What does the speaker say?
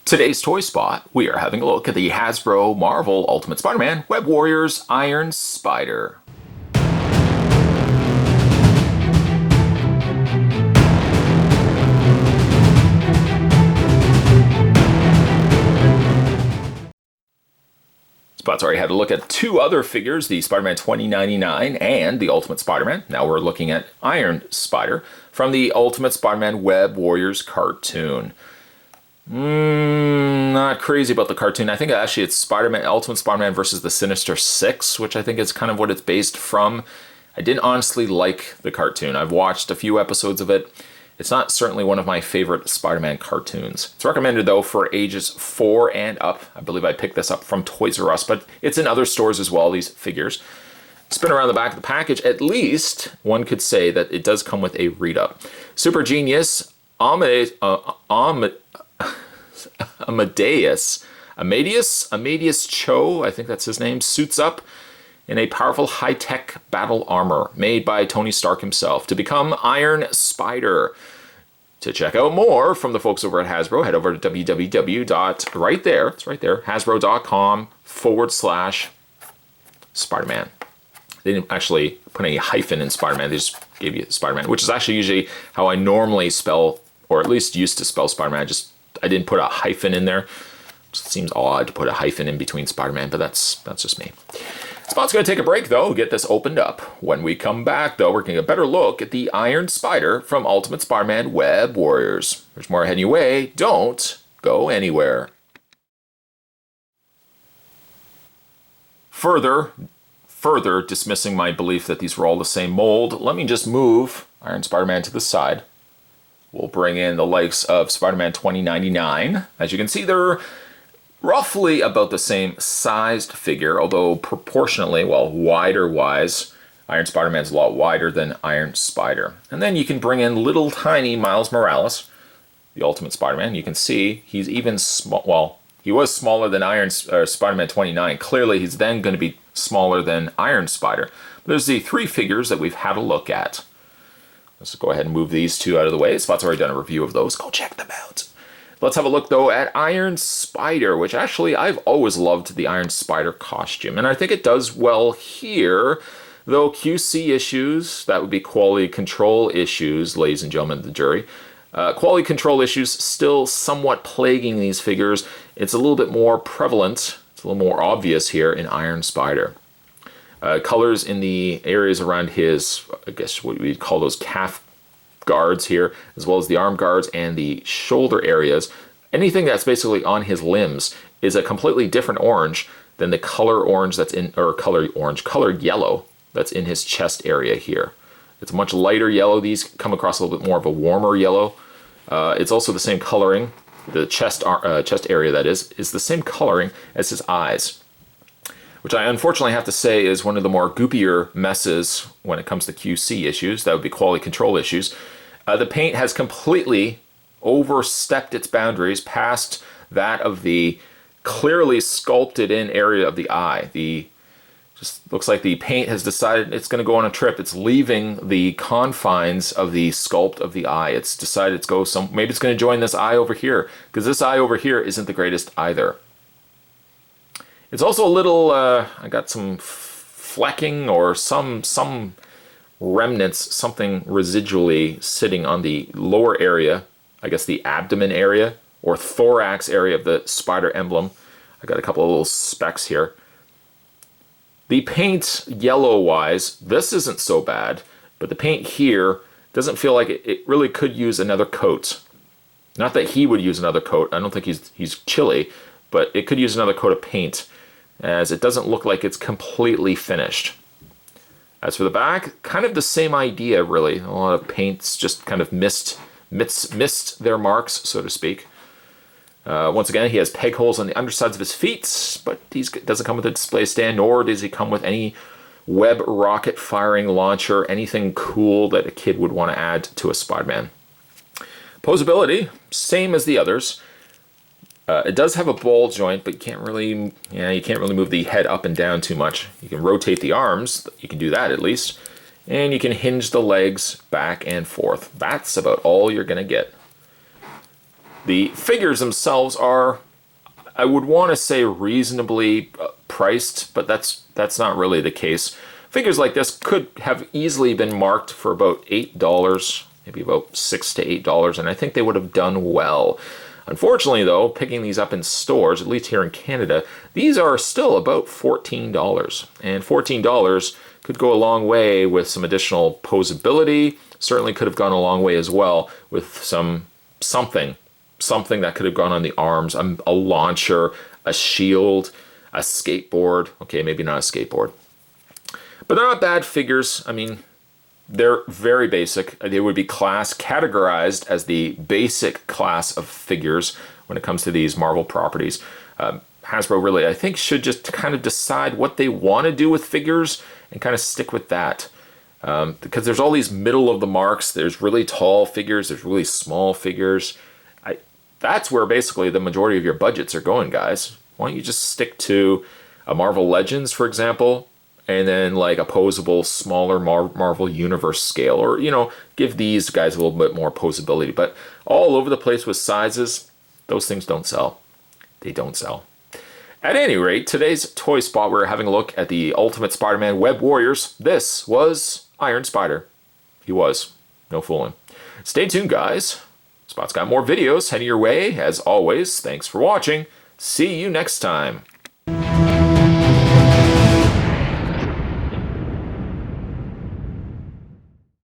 Today's Toy Spot, we are having a look at the Hasbro Marvel Ultimate Spider-Man Web Warriors Iron Spider. Spot's already had a look at two other figures, the Spider-Man 2099 and the Ultimate Spider-Man. Now we're looking at Iron Spider from the Ultimate Spider-Man Web Warriors cartoon. Not crazy about the cartoon. I think actually it's Spider-Man, Ultimate Spider-Man versus the Sinister Six, which I think is kind of what it's based from. I didn't honestly like the cartoon. I've watched a few episodes of it. It's not certainly one of my favorite Spider-Man cartoons. It's recommended though for ages 4 and up. I believe I picked this up from Toys R Us, but it's in other stores as well, these figures. Spin around the back of the package, at least one could say that it does come with a read-up. Super Genius Amadeus Cho, I think that's his name, suits up in a powerful high-tech battle armor made by Tony Stark himself to become Iron Spider. To check out more from the folks over at Hasbro, head over to hasbro.com/Spider-Man. They didn't actually put any hyphen in Spider-Man, they just gave you Spider-Man, which is actually usually how I normally spell, or at least used to spell Spider-Man. I didn't put a hyphen in there. It seems odd to put a hyphen in between Spider-Man, but that's just me. Spot's going to take a break, though, get this opened up. When we come back, though, we're going to get a better look at the Iron Spider from Ultimate Spider-Man Web Warriors. There's more heading your way. Don't go anywhere. Further dismissing my belief that these were all the same mold, let me just move Iron Spider-Man to the side. We'll bring in the likes of Spider-Man 2099. As you can see, they're roughly about the same sized figure, although proportionately, well, wider-wise, Iron Spider-Man's a lot wider than Iron Spider. And then you can bring in little tiny Miles Morales, the Ultimate Spider-Man. You can see he's even small. Well, he was smaller than Spider-Man 29. Clearly, he's then going to be smaller than Iron Spider. There's the three figures that we've had a look at. Let's go ahead and move these two out of the way. Spot's already done a review of those. Go check them out. Let's have a look, though, at Iron Spider, which actually I've always loved the Iron Spider costume. And I think it does well here, though QC issues, that would be quality control issues, ladies and gentlemen of the jury. Quality control issues still somewhat plaguing these figures. It's a little bit more prevalent. It's a little more obvious here in Iron Spider. Colors in the areas around his, I guess what we'd call those calf guards here, as well as the arm guards and the shoulder areas. Anything that's basically on his limbs is a completely different orange than the color orange that's in, or color yellow that's in his chest area here. It's a much lighter yellow. These come across a little bit more of a warmer yellow. It's also the same coloring. The chest area, that is the same coloring as his eyes, which I unfortunately have to say is one of the more goopier messes when it comes to QC issues. That would be quality control issues. The paint has completely overstepped its boundaries past that of the clearly sculpted in area of the eye. Just looks like the paint has decided it's going to go on a trip. It's leaving the confines of the sculpt of the eye. It's decided maybe it's going to join this eye over here, because this eye over here isn't the greatest either. It's also a little, I got some flecking or some remnants, something residually sitting on the lower area, I guess the abdomen area or thorax area of the spider emblem. I got a couple of little specks here. The paint, yellow-wise, this isn't so bad, but the paint here doesn't feel like it really could use another coat. Not that he would use another coat. I don't think he's chilly, but it could use another coat of paint, as it doesn't look like it's completely finished. As for the back, kind of the same idea, really. A lot of paints just kind of missed their marks, so to speak. Once again, he has peg holes on the undersides of his feet, but he doesn't come with a display stand, nor does he come with any web rocket firing launcher, anything cool that a kid would want to add to a Spider-Man. Posability, same as the others. It does have a ball joint, but you can't really move the head up and down too much. You can rotate the arms, you can do that at least, and you can hinge the legs back and forth. That's about all you're going to get. The figures themselves are, I would want to say, reasonably priced, but that's not really the case. Figures like this could have easily been marked for about $8, maybe about $6 to $8, and I think they would have done well. Unfortunately, though, picking these up in stores, at least here in Canada, these are still about $14. And $14 could go a long way with some additional posability. Certainly could have gone a long way as well with something that could have gone on the arms, a launcher, a shield, a skateboard. Okay, maybe not a skateboard. But they're not bad figures. I mean, they're very basic. They would be categorized as the basic class of figures when it comes to these Marvel properties. Hasbro really, I think, should just kind of decide what they want to do with figures and kind of stick with that. Because there's all these middle of the marks. There's really tall figures. There's really small figures. That's where basically the majority of your budgets are going, guys. Why don't you just stick to a Marvel Legends, for example, and then like a posable, smaller Marvel Universe scale, or, you know, give these guys a little bit more posability. But all over the place with sizes, those things don't sell. They don't sell. At any rate, today's Toy Spot, we're having a look at the Ultimate Spider-Man Web Warriors. This was Iron Spider. He was. No fooling. Stay tuned, guys. Spot's got more videos heading your way. As always, thanks for watching. See you next time.